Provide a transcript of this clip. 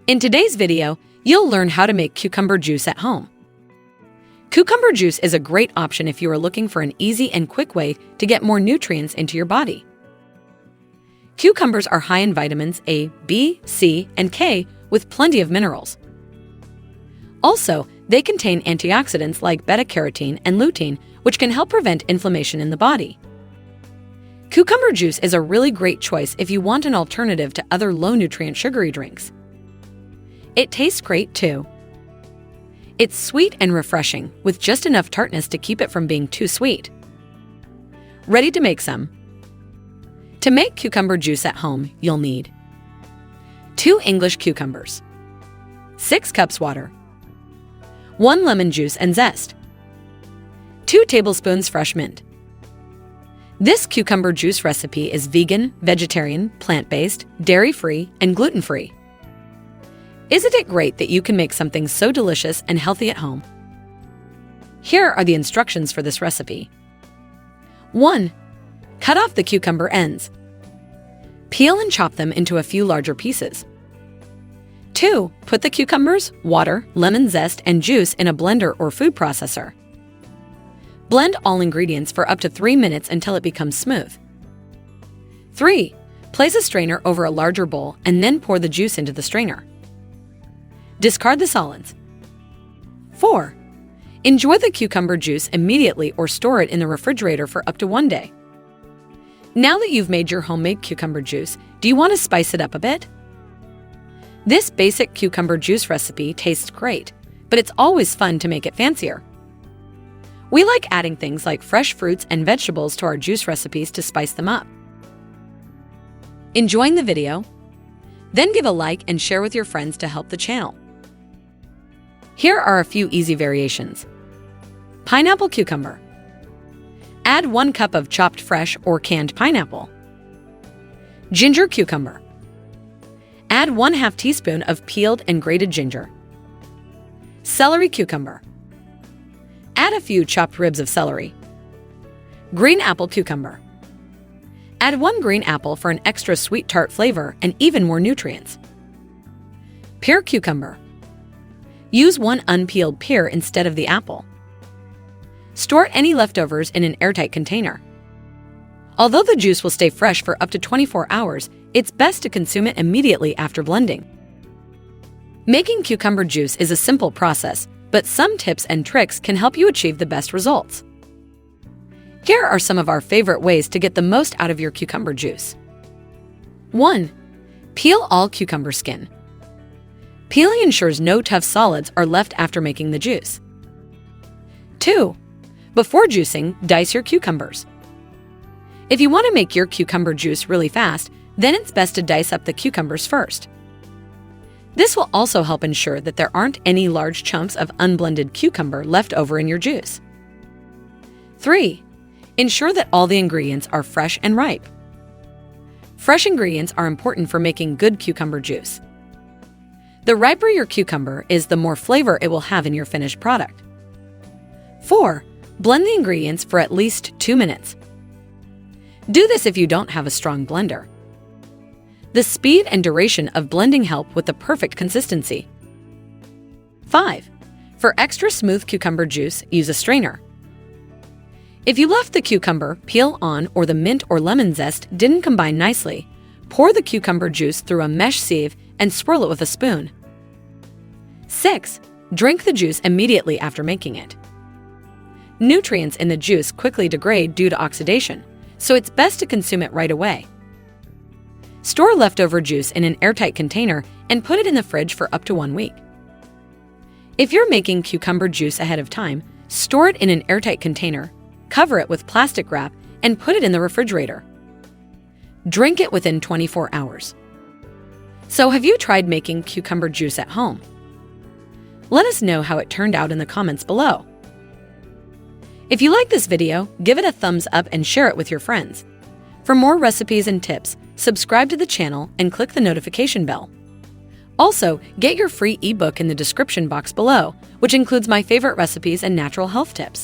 In today's video, you'll learn how to make cucumber juice at home. Cucumber juice is a great option if you are looking for an easy and quick way to get more nutrients into your body. Cucumbers are high in vitamins A, B, C, and K with plenty of minerals. Also, they contain antioxidants like beta-carotene and lutein, which can help prevent inflammation in the body. Cucumber juice is a really great choice if you want an alternative to other low-nutrient sugary drinks. It tastes great too. It's sweet and refreshing, with just enough tartness to keep it from being too sweet. Ready to make some? To make cucumber juice at home, you'll need 2 English cucumbers, 6 cups water, 1 lemon juice and zest, 2 tablespoons fresh mint. This cucumber juice recipe is vegan, vegetarian, plant-based, dairy-free, and gluten-free. Isn't it great that you can make something so delicious and healthy at home? Here are the instructions for this recipe. 1. Cut off the cucumber ends. Peel and chop them into a few larger pieces. 2. Put the cucumbers, water, lemon zest, and juice in a blender or food processor. Blend all ingredients for up to 3 minutes until it becomes smooth. 3. Place a strainer over a larger bowl and then pour the juice into the strainer. Discard the solids. 4. Enjoy the cucumber juice immediately or store it in the refrigerator for up to 1 day. Now that you've made your homemade cucumber juice, do you want to spice it up a bit? This basic cucumber juice recipe tastes great, but it's always fun to make it fancier. We like adding things like fresh fruits and vegetables to our juice recipes to spice them up. Enjoying the video? Then give a like and share with your friends to help the channel. Here are a few easy variations. Pineapple cucumber. Add 1 cup of chopped fresh or canned pineapple. Ginger cucumber. Add 1/2 teaspoon of peeled and grated ginger. Celery cucumber. Add a few chopped ribs of celery. Green apple cucumber. Add 1 green apple for an extra sweet tart flavor and even more nutrients. Pear cucumber. Use 1 unpeeled pear instead of the apple. Store any leftovers in an airtight container. Although the juice will stay fresh for up to 24 hours, it's best to consume it immediately after blending. Making cucumber juice is a simple process, but some tips and tricks can help you achieve the best results. Here are some of our favorite ways to get the most out of your cucumber juice. 1. Peel all cucumber skin. Peeling ensures no tough solids are left after making the juice. 2. Before juicing, dice your cucumbers. If you want to make your cucumber juice really fast, then it's best to dice up the cucumbers first. This will also help ensure that there aren't any large chunks of unblended cucumber left over in your juice. 3. Ensure that all the ingredients are fresh and ripe. Fresh ingredients are important for making good cucumber juice. The riper your cucumber is, the more flavor it will have in your finished product. 4. Blend the ingredients for at least 2 minutes. Do this if you don't have a strong blender. The speed and duration of blending help with the perfect consistency. 5. For extra smooth cucumber juice, use a strainer. If you left the cucumber peel on or the mint or lemon zest didn't combine nicely, pour the cucumber juice through a mesh sieve and swirl it with a spoon. 6. Drink the juice immediately after making it. Nutrients in the juice quickly degrade due to oxidation, so it's best to consume it right away. Store leftover juice in an airtight container and put it in the fridge for up to 1 week. If you're making cucumber juice ahead of time, store it in an airtight container, cover it with plastic wrap, and put it in the refrigerator. Drink it within 24 hours. So have you tried making cucumber juice at home? Let us know how it turned out in the comments below. If you like this video, give it a thumbs up and share it with your friends. For more recipes and tips, subscribe to the channel and click the notification bell. Also, get your free ebook in the description box below, which includes my favorite recipes and natural health tips.